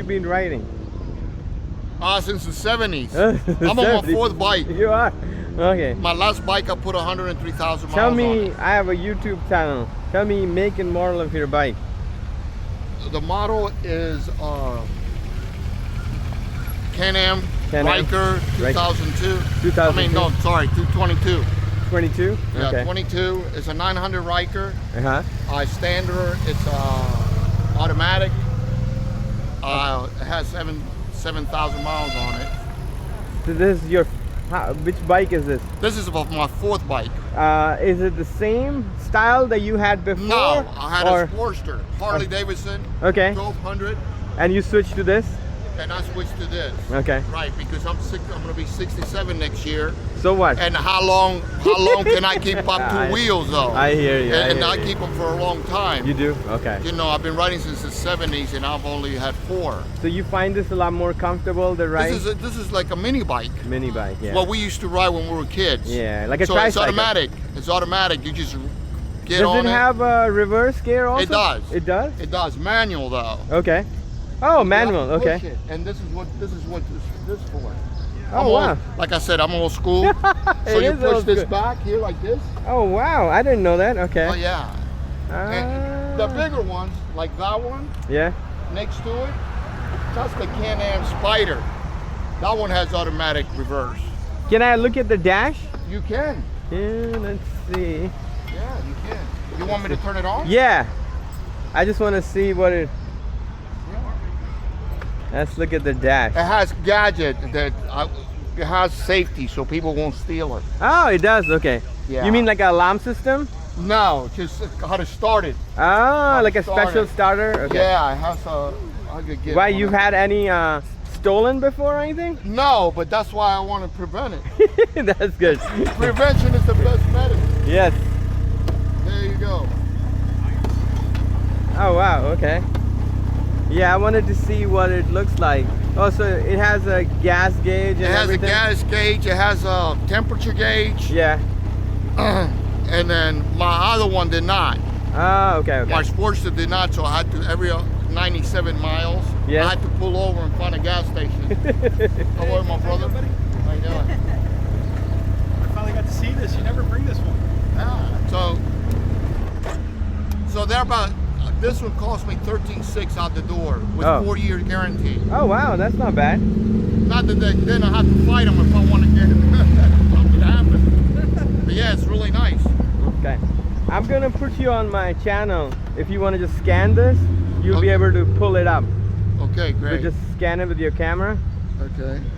been riding? Since the 70s. The I'm on my 70s. fourth bike. You are? Okay. My last bike, I put 103,000 miles Tell on me, it. I have a YouTube channel. Tell me make and model of your bike. The model is Can-Am Ryker 2002. 2002. I mean, no, sorry, 222. 22? Yeah, Okay. 22. It's a 900 Ryker. Uh-huh. Standard. It's automatic. It has 7,000 miles on it. So this is your, which bike is this? This is about my fourth bike. Is it the same style that you had before? No, I had a Sportster, Harley Davidson, Okay. 1200, And you switched to this? and I switched to this. Okay. Right, because I'm going to be 67 next year. So what? And how long can I keep up two wheels though? I hear you. And I keep them for a long time. You do? Okay. You know, I've been riding since the 70s, and I've only had 4. So you find this a lot more comfortable to ride? This is like a mini bike. Mini bike, yeah. What we used to ride when we were kids. Yeah, like a so tricycle. it's automatic. It's automatic. You just get Does on it have a reverse gear also? It does. It does? It does. Manual though. Okay. Oh, You manual. have to Okay. push it, and this is what this for. Oh, wow. Like I said, I'm old school. So It you is push old this school. back here like this. Oh, wow. I didn't know that. Okay. Oh yeah. And the bigger ones, like that one, Yeah. next to it, that's the Can-Am Spider. That one has automatic reverse. Can I look at the dash? You can. Yeah, let's see. Yeah, you can. You want me to turn it on? Yeah. I just want to see what it... Let's look at the dash. It has gadget that it has safety, so people won't steal it. Oh, it does. Okay. Yeah. You mean like an alarm system? No, just how to start it. Oh, like a start special it. starter? Okay. Yeah, it has a. I could get. Why, one you've of- had any stolen before or anything? No, but that's why I want to prevent it. That's good. Prevention is the best medicine. Yes. There you go. Oh, wow. Okay. Yeah, I wanted to see what it looks like. Oh, so it has a gas gauge and It has everything? a gas gauge. It has a temperature gauge. Yeah. And then my other one did not. Oh, okay, okay. My Sportster did not, so I had to, every 97 miles, Yeah. I had to pull over and find a gas station. Hello, my brother. How you doing? I finally got to see this. You never bring this one. Yeah. So they're about, this one cost me $13,600 out the door with Oh. 4-year guarantee. Oh, wow, that's not bad. Not that then I have to fight them if I want to get something to happen. But yeah, it's really nice. Okay. I'm gonna put you on my channel. If you want to just scan this, you'll be able to pull it up. Okay, So great. just scan it with your camera. Okay.